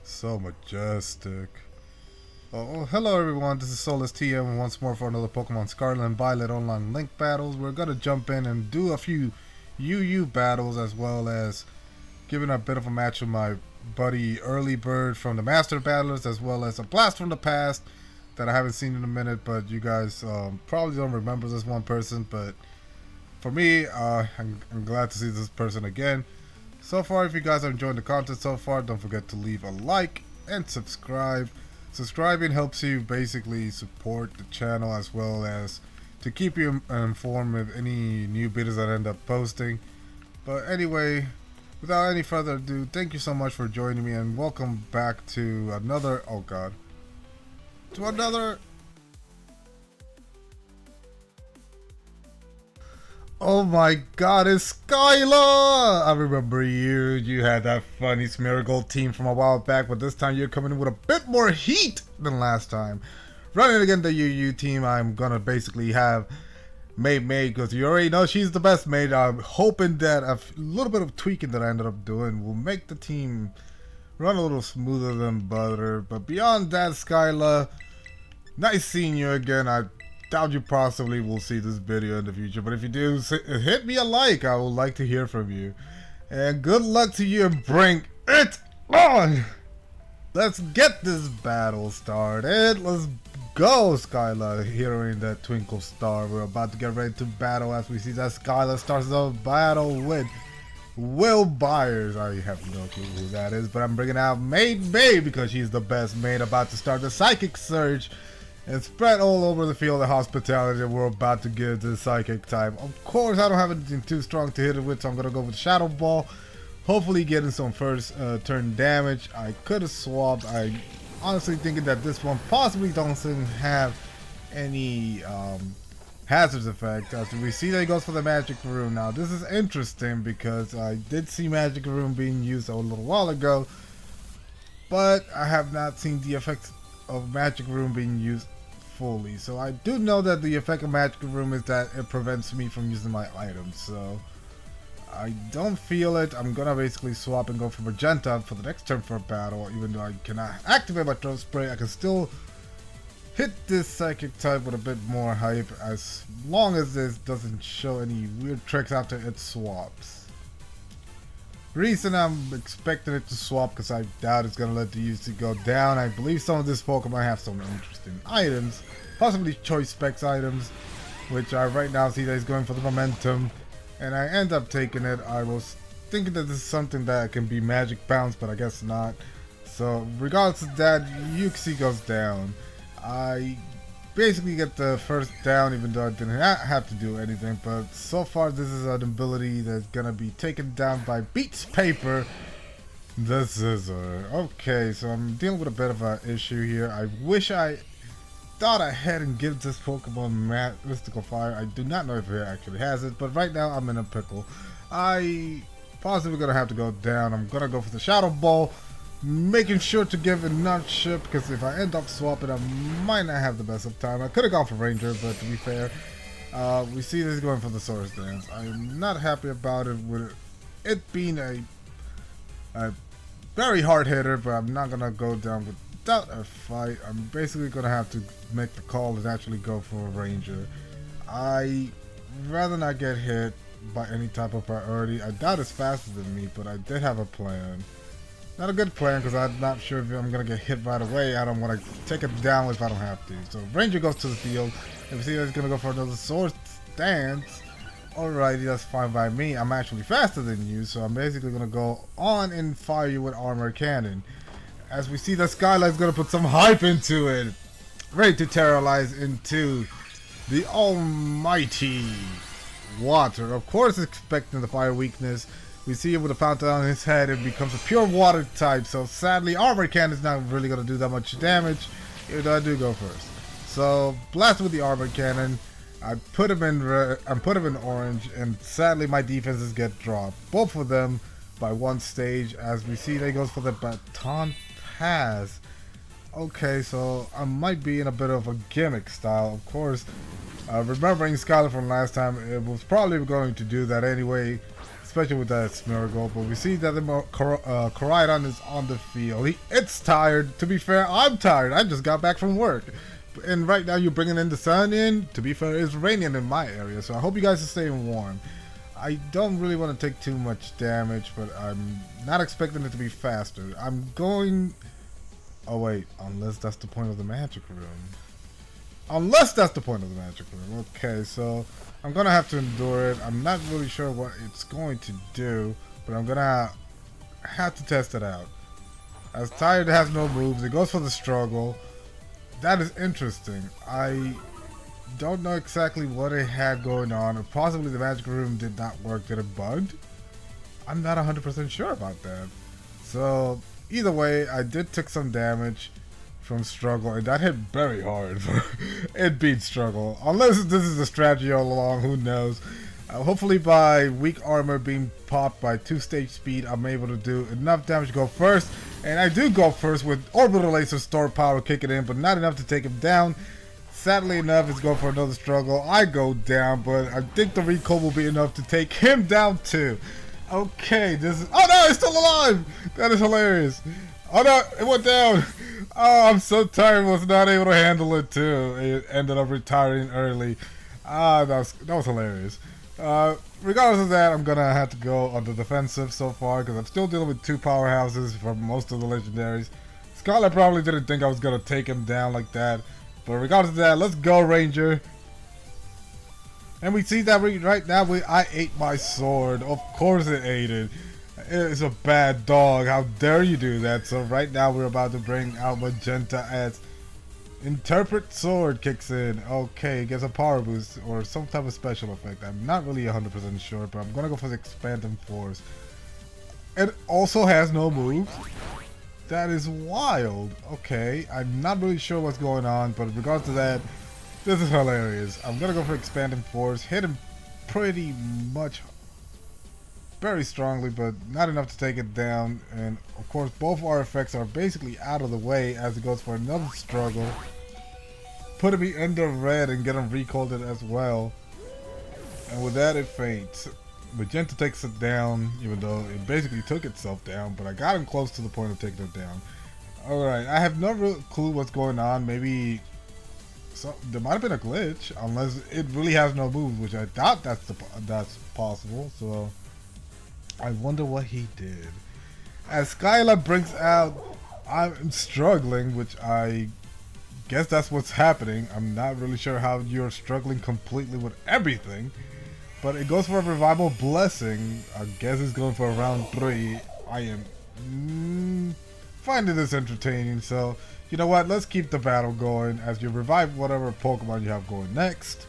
So majestic. Oh, hello everyone, this is Solus TM once more for another Pokemon Scarlet and Violet online link battles. We're gonna jump in and do a few UU battles as well as giving a bit of a match with my buddy ErlyBird from the Master Battlers, as well as a blast from the past that I haven't seen in a minute, but you guys probably don't remember this one person, but for me, I'm glad to see this person again. So far, if you guys are enjoying the content so far, don't forget to leave a like and subscribe. Subscribing helps you basically support the channel as well as to keep you informed of any new videos that I end up posting. But anyway, without any further ado, thank you so much for joining me and welcome back to another, oh god, to another, oh my god, it's SKYLA! I remember you had that funny Smeargle team from a while back, but this time you're coming in with a bit more heat than last time. Running against the UU team, I'm gonna basically have May because you already know she's the best mate. I'm hoping that a little bit of tweaking that I ended up doing will make the team run a little smoother than butter. But beyond that, SKYLA, nice seeing you again. I doubt you possibly will see this video in the future, but if you do, hit me a like. I would like to hear from you. And good luck to you and bring it on! Let's get this battle started. Let's go, SKYLA, heroing that twinkle star. We're about to get ready to battle as we see that SKYLA starts the battle with Will Byers. I have no clue who that is, but I'm bringing out May because she's the best mate, about to start the Psychic Surge and spread all over the field of hospitality that we're about to give the Psychic type. Of course, I don't have anything too strong to hit it with, so I'm going to go with Shadow Ball. Hopefully getting some first turn damage. I could have swapped. I honestly thinking that this one possibly doesn't have any hazards effect. As we see that he goes for the Magic Room. Now this is interesting because I did see Magic Room being used a little while ago, but I have not seen the effects of Magic Room being used fully. So I do know that the effect of Magic Room is that it prevents me from using my items. So I don't feel it. I'm gonna basically swap and go for Magenta for the next turn for a battle. Even though I cannot activate my Throat Spray, I can still hit this Psychic type with a bit more hype, as long as this doesn't show any weird tricks after it swaps. Reason I'm expecting it to swap because I doubt it's gonna let the UC go down. I believe some of this Pokemon have some interesting items, possibly choice specs items, which I right now see that he's going for the momentum, and I end up taking it. I was thinking that this is something that can be Magic Bounce, but I guess not. So regardless of that, UC goes down. I basically get the first down, even though I didn't have to do anything, but so far this is an ability that's gonna be taken down by Beats Paper, the Scissor. Okay, so I'm dealing with a bit of an issue here. I wish I thought ahead and give this Pokemon Mystical Fire. I do not know if it actually has it, but right now I'm in a pickle. I possibly gonna have to go down. I'm gonna go for the Shadow Ball, making sure to give enough ship, because if I end up swapping, I might not have the best of time. I could have gone for Ranger, but to be fair, we see this going for the Source Dance. I'm not happy about it, with it being a very hard hitter, but I'm not gonna go down without a fight. I'm basically gonna have to make the call and actually go for a Ranger. I rather not get hit by any type of priority. I doubt it's faster than me, but I did have a plan. Not a good plan because I'm not sure if I'm going to get hit right away. I don't want to take it down if I don't have to. So Ranger goes to the field. If we see that he's going to go for another Sword Dance, alrighty, that's fine by me. I'm actually faster than you, so I'm basically going to go on and fire you with Armor Cannon. As we see that SKYLA is going to put some hype into it. Ready to terrorize into the almighty water. Of course, expecting the fire weakness. We see it with a fountain on his head, it becomes a pure water type, so sadly Armor Cannon is not really going to do that much damage, even though I do go first. So, blast with the Armor Cannon, I put him in red, I put him in orange, and sadly my defenses get dropped. Both of them by one stage, as we see that he goes for the Baton Pass. Okay, so I might be in a bit of a gimmick style, of course. Remembering SKYLA from last time, it was probably going to do that anyway. especially with that Smeargle. But we see that the Koraidon is on the field. It's tired. To be fair, I'm tired. I just got back from work. And right now you're bringing in the sun in. To be fair, it's raining in my area. So I hope you guys are staying warm. I don't really want to take too much damage, but I'm not expecting it to be faster. I'm going... Oh wait, unless that's the point of the magic room. Unless that's the point of the magic room. Okay, so I'm gonna have to endure it. I'm not really sure what it's going to do, but I'm gonna have to test it out. As tired, it has no moves. It goes for the struggle. That is interesting. I don't know exactly what it had going on, or possibly the magic room did not work. Did it bugged? I'm not 100% sure about that. So either way, I did take some damage from struggle, and that hit very hard. It beat struggle, unless this is a strategy all along. Who knows? Hopefully by weak armor being popped by 2-stage speed, I'm able to do enough damage to go first, and I do go first with orbital laser store power kicking in, but not enough to take him down. Sadly enough, it's going for another struggle. I go down, but I think the recall will be enough to take him down too. Okay, this is... Oh no, it's still alive! That is hilarious. Oh no, it went down. Oh, I'm so tired, was not able to handle it too. It ended up retiring early. That was hilarious. Regardless of that, I'm gonna have to go on the defensive so far, because I'm still dealing with 2 powerhouses from most of the legendaries. SKYLA probably didn't think I was gonna take him down like that. But regardless of that, let's go, Ranger. And we see that right now, I ate my sword. Of course it ate it. It's a bad dog. How dare you do that? So right now we're about to bring out Magenta as Interpret Sword kicks in. Okay, it gets a power boost or some type of special effect. I'm not really 100% sure, but I'm gonna go for the Expanding Force. It also has no moves. That is wild. Okay, I'm not really sure what's going on, but in regards to that, this is hilarious. I'm gonna go for Expanding Force. Hit him pretty much very strongly, but not enough to take it down. And of course, both our effects are basically out of the way as it goes for another struggle. Putting me under red and get him recalled it as well. And with that, it faints. Magenta takes it down, even though it basically took itself down, but I got him close to the point of taking it down. Alright, I have no real clue what's going on. Maybe there might have been a glitch, unless it really has no moves, which I doubt that's possible. So I wonder what he did. As SKYLA brings out, I'm struggling, which I guess that's what's happening. I'm not really sure how you're struggling completely with everything. But it goes for a Revival Blessing. I guess it's going for round 3. I am finding this entertaining. So, you know what? Let's keep the battle going as you revive whatever Pokemon you have going next.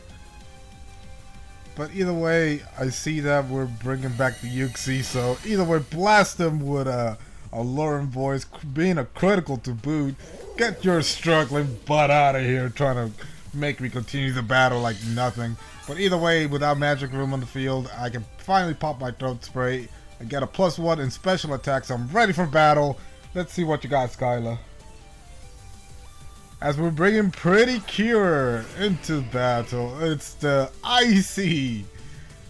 But either way, I see that we're bringing back the Uxie. So either way, blast them with a alluring voice, being a critical to boot. Get your struggling butt out of here trying to make me continue the battle like nothing. But either way, without Magic Room on the field, I can finally pop my Throat Spray. I get a +1 in special attacks. I'm ready for battle. Let's see what you got, SKYLA. As we're bringing Pretty Cure into battle, it's the Icy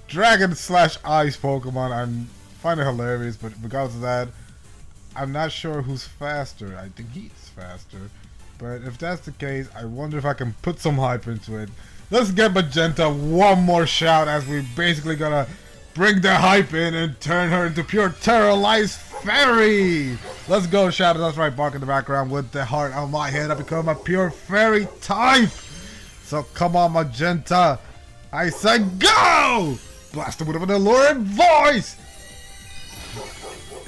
Dragon / Ice Pokemon. I'm finding it hilarious, but regardless of that, I'm not sure who's faster. I think he's faster. But if that's the case, I wonder if I can put some hype into it. Let's get Magenta one more shot as we're basically gonna bring the hype in and turn her into pure Terrorize Fairy. Let's go, Shadow. That's right, bark in the background with the heart on my head. I become a pure fairy type. So come on, Magenta. I said go! Blast him with an alluring voice.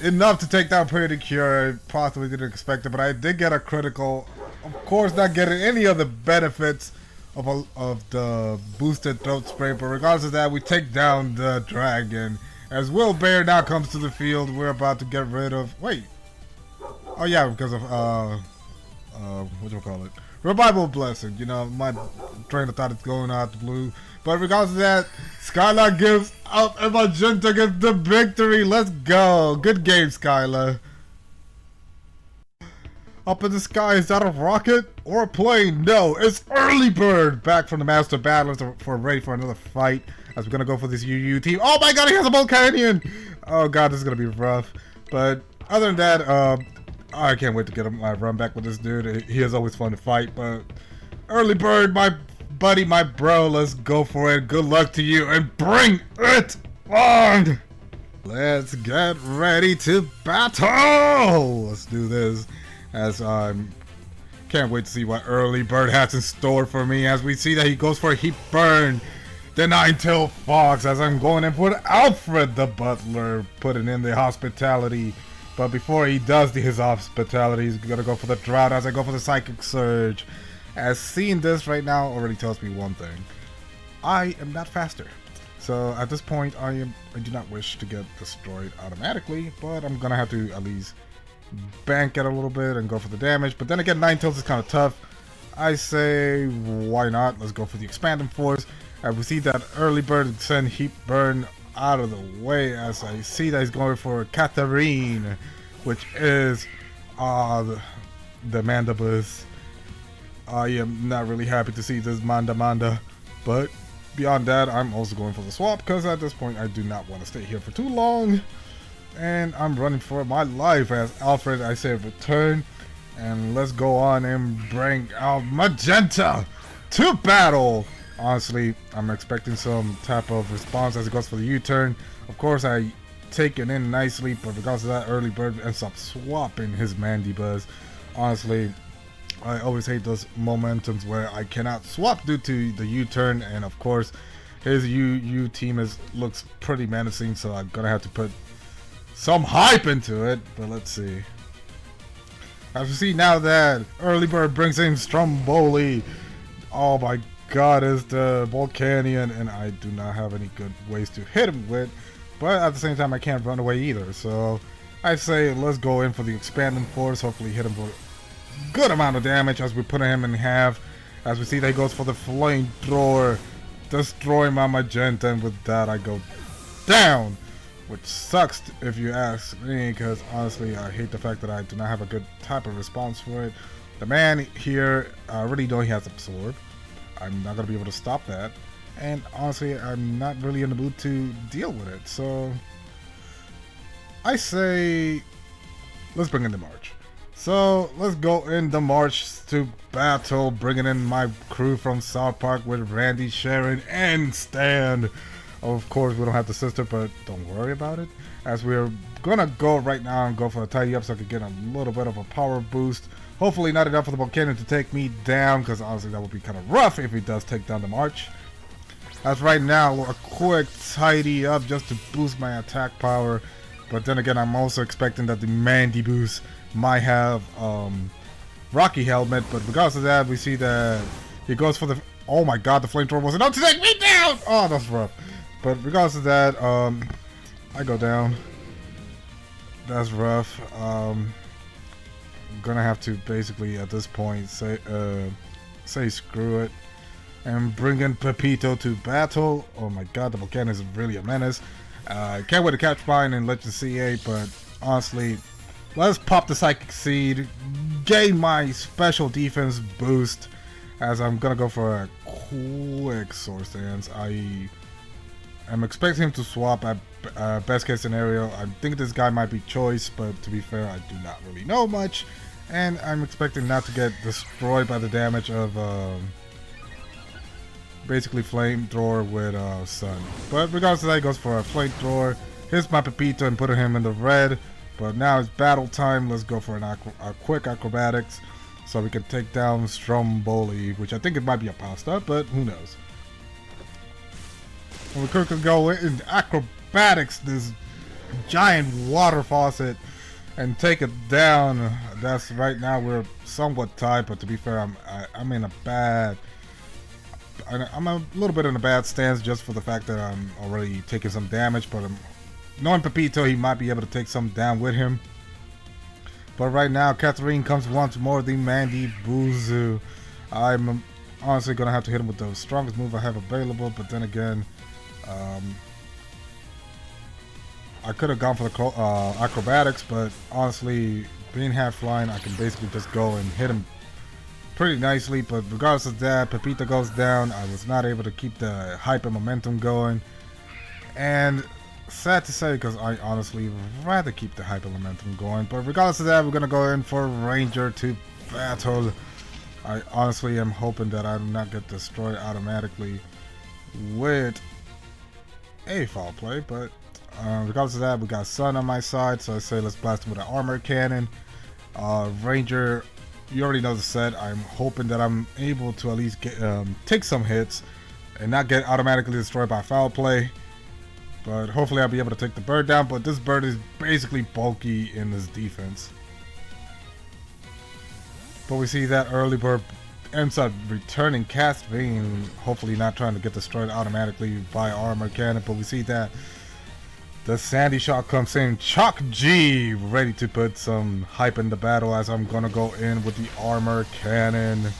Enough to take down Pretty Cure. I possibly didn't expect it, but I did get a critical. Of course, not getting any of the benefits of the boosted Throat Spray, but regardless of that, we take down the dragon. As Will Bear now comes to the field, we're about to get rid of. Wait. Oh yeah, because of what do you call it? Revival Blessing. You know, my train of thought is going out the blue. But regardless of that, SKYLA gives up and Magenta gets the victory. Let's go. Good game, SKYLA. Up in the sky, is that a rocket or a plane? No, it's ErlyBird back from the Master Battlers for ready for another fight. as we're gonna go for this UU team. Oh my god, he has a Volcanion! Oh god, this is gonna be rough. But other than that, I can't wait to get my run back with this dude. He is always fun to fight, but ErlyBird, my buddy, my bro, let's go for it. Good luck to you, and bring it on! Let's get ready to battle! Let's do this, as can't wait to see what ErlyBird has in store for me, as we see that he goes for a Heat Burn, the Ninetale Fox, as I'm going in for Alfred the Butler, putting in the Hospitality. But before he does his Hospitality, he's gonna go for the Drought as I go for the Psychic Surge. As seeing this right now already tells me one thing. I am not faster. So at this point, I do not wish to get destroyed automatically, but I'm gonna have to at least bank it a little bit and go for the damage. But then again, Ninetales is kind of tough. I say, why not? Let's go for the Expanding Force. And we see that ErlyBird send Heat Burn out of the way, as I see that he's going for Catherine, which is the Mandibus. I am not really happy to see this Manda, but beyond that, I'm also going for the swap, because at this point I do not want to stay here for too long, and I'm running for my life. As Alfred, I say return, and let's go on and bring out Magenta to battle. Honestly, I'm expecting some type of response as it goes for the U-turn. Of course, I take it in nicely, but because of that, ErlyBird ends up swapping his Mandibuzz. Honestly, I always hate those momentums where I cannot swap due to the U-turn, and of course, his UU team looks pretty menacing, so I'm gonna have to put some hype into it. But let's see. As we see now that ErlyBird brings in Stromboli. Oh my god, is the Volcanion, and I do not have any good ways to hit him with, but at the same time I can't run away either, so I say let's go in for the Expanding Force, hopefully hit him for a good amount of damage as we put him in half, as we see that he goes for the Flamethrower, destroy my Magenta, and with that I go down, which sucks if you ask me, because honestly I hate the fact that I do not have a good type of response for it. The man here, I already know he has Absorb. I'm not going to be able to stop that, and honestly I'm not really in the mood to deal with it, so I say let's bring in the March. So let's go in the March to battle, bringing in my crew from South Park with Randy, Sharon, and Stan. Of course we don't have the sister, but don't worry about it, as we're gonna go right now and go for a tidy up so I can get a little bit of a power boost. Hopefully not enough for the Volcanion to take me down, because honestly that would be kind of rough if he does take down the March. As right now, a quick tidy up just to boost my attack power. But then again, I'm also expecting that the Mandibus might have Rocky Helmet. But because of that, we see that he goes for the... Oh my god, the Flamethrower wasn't enough to take me down! Oh, that's rough. But because of that, I go down. That's rough. I'm gonna have to basically at this point say screw it and bring in Pepito to battle. Oh my god, the Volcanion is really a menace. Can't wait to catch mine in Legend CA, but honestly, let's pop the Psychic Seed, gain my special defense boost, as I'm gonna go for a quick Source Dance. I am expecting him to swap at best case scenario. I think this guy might be choice, but to be fair, I do not really know much, and I'm expecting not to get destroyed by the damage of basically Flamethrower with Sun. But regardless of that, he goes for a Flamethrower, hits my Pepito and put him in the red. But now it's battle time. Let's go for a quick Acrobatics so we can take down Stromboli, which I think it might be a pasta, but who knows. And we quickly go in Acrobatics, this giant water faucet, and take it down. That's right now we're somewhat tied, but to be fair, I'm in a bad... I'm a little bit in a bad stance just for the fact that I'm already taking some damage, but knowing Pepito, he might be able to take some down with him. But right now, Catherine comes once more, the Mandibuzu. I'm honestly going to have to hit him with the strongest move I have available, but then again, I could have gone for the Acrobatics, but honestly, being half flying, I can basically just go and hit him pretty nicely, but regardless of that, Pepita goes down. I was not able to keep the hype and momentum going. And sad to say, because I honestly rather keep the hype and momentum going. But regardless of that, we're going to go in for Ranger to battle. I honestly am hoping that I do not get destroyed automatically with a foul play. But regardless of that, we got Sun on my side. So I say let's blast him with an armor cannon. Ranger, you already know the set. I'm hoping that I'm able to at least get take some hits and not get automatically destroyed by foul play. But hopefully I'll be able to take the bird down. But this bird is basically bulky in his defense. But we see that ErlyBird ends up returning Cast Vein, hopefully not trying to get destroyed automatically by armor cannon. But we see that the Sandy shot comes in. Chalk G ready to put some hype in the battle as I'm gonna go in with the armor cannon,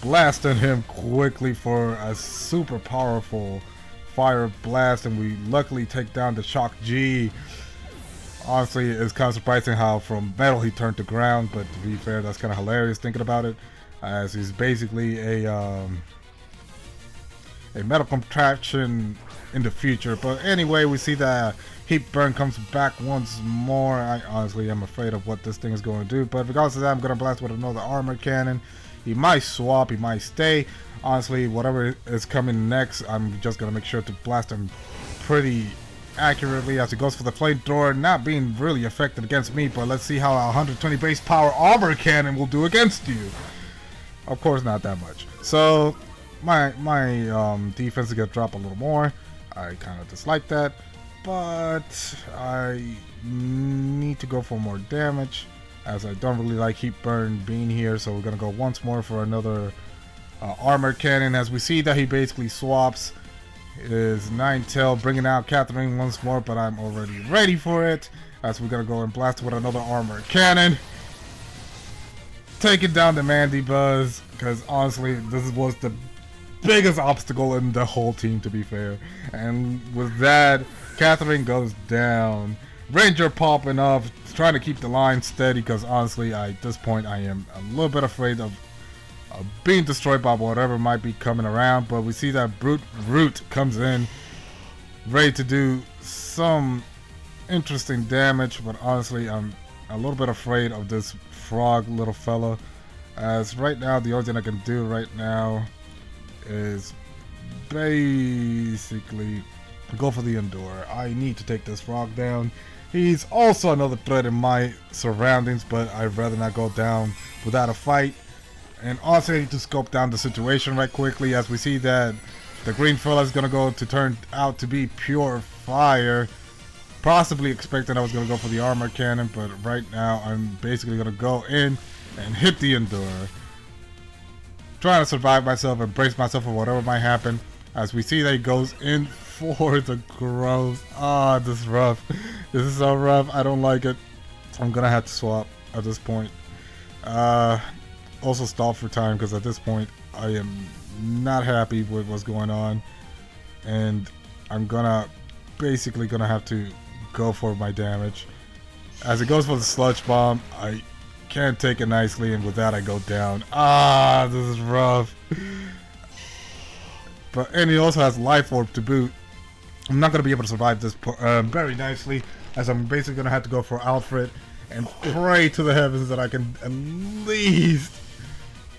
blasting him quickly for a super powerful fire blast, and we luckily take down the Chalk G. Honestly, it's kind of surprising how from metal he turned to ground, but to be fair, that's kind of hilarious thinking about it, as he's basically a metal contraption in the future. But anyway, we see that Heat Burn comes back once more. I honestly am afraid of what this thing is going to do, but regardless of that, I'm going to blast with another armor cannon. He might swap, he might stay. Honestly, whatever is coming next, I'm just going to make sure to blast him pretty accurately as he goes for the flamethrower, not being really affected against me, but let's see how a 120 base power armor cannon will do against you. Of course, not that much. So my defense is going to drop a little more. I kind of dislike that, but I need to go for more damage as I don't really like Heat Burn being here. So we're going to go once more for another armor cannon as we see that he basically swaps his Ninetale, bringing out Catherine once more, but I'm already ready for it as we're going to go and blast with another armor cannon. Taking down the Mandy Buzz, because honestly this was the biggest obstacle in the whole team, to be fair. And with that, Catherine goes down. Ranger popping up, trying to keep the line steady, because honestly at this point I am a little bit afraid of being destroyed by whatever might be coming around. But we see that Brute Root comes in ready to do some interesting damage, but honestly I'm a little bit afraid of this frog little fella, as right now the only thing I can do right now is basically go for the Endure. I need to take this frog down. He's also another threat in my surroundings, but I'd rather not go down without a fight. And also I need to scope down the situation right quickly, as we see that the green fella is gonna go to turn out to be pure fire. Possibly expecting I was gonna go for the armor cannon, but right now I'm basically gonna go in and hit the Endure, trying to survive myself and brace myself for whatever might happen. As we see that he goes in for the growth. Ah, this is rough. This is so rough. I don't like it. I'm gonna have to swap at this point. Also stall for time, because at this point I am not happy with what's going on, and I'm basically gonna have to go for my damage. As it goes for the sludge bomb, I can't take it nicely, and with that I go down. Ah, this is rough. And he also has Life Orb to boot. I'm not going to be able to survive this very nicely, as I'm basically going to have to go for Alfred and pray to the heavens that I can at least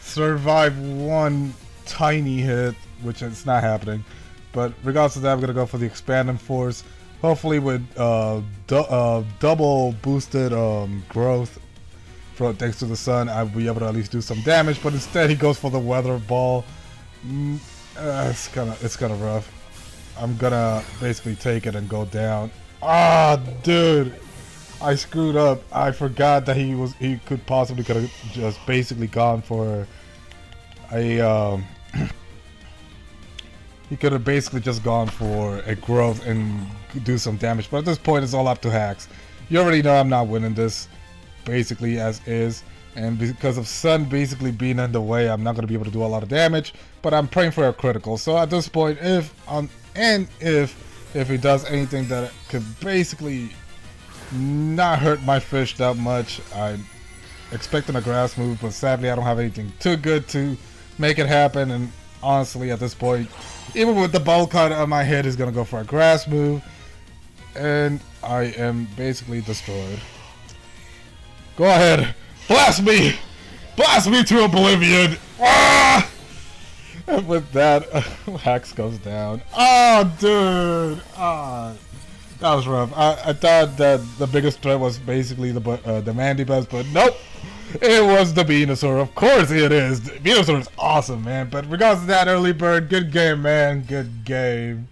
survive one tiny hit, which is not happening. But regardless of that, I'm going to go for the Expanding Force, hopefully with double boosted growth. Thanks to the sun, I'll be able to at least do some damage, but instead he goes for the Weather Ball. It's kind of rough. I'm gonna basically take it and go down. Ah, dude, I screwed up. I forgot that he could possibly could have just basically gone for a he could have basically just gone for a growth and do some damage. But at this point, it's all up to hacks. You already know I'm not winning this, basically as is. And because of Sun basically being in the way, I'm not going to be able to do a lot of damage. But I'm praying for a critical. So at this point, if he does anything that could basically not hurt my fish that much, I'm expecting a grass move, but sadly I don't have anything too good to make it happen. And honestly, at this point, even with the bowl cut on my head, is gonna go for a grass move, and I am basically destroyed. Go ahead, blast me to oblivion. Ah! And with that, Hax goes down. Oh, dude. Ah, that was rough. I thought that the biggest threat was basically the Mandibuzz, but nope. It was the Venusaur. Of course it is. Venusaur is awesome, man. But regardless of that, early bird, good game, man. Good game.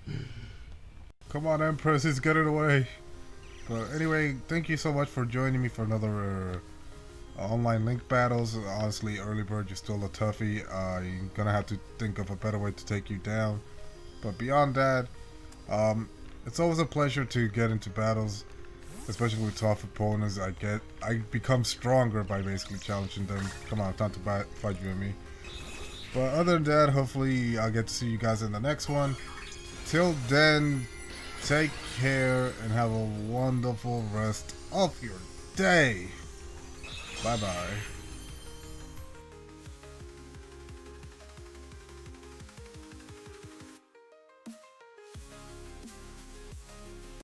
Come on, Empress, he's getting away. But anyway, thank you so much for joining me for another online link battles. Honestly, early bird, you're still a toughie. You're gonna have to think of a better way to take you down. But beyond that, it's always a pleasure to get into battles, especially with tough opponents. I become stronger by basically challenging them. Come on, time to fight you and me. But other than that, hopefully I'll get to see you guys in the next one. Till then, take care and have a wonderful rest of your day. Bye bye.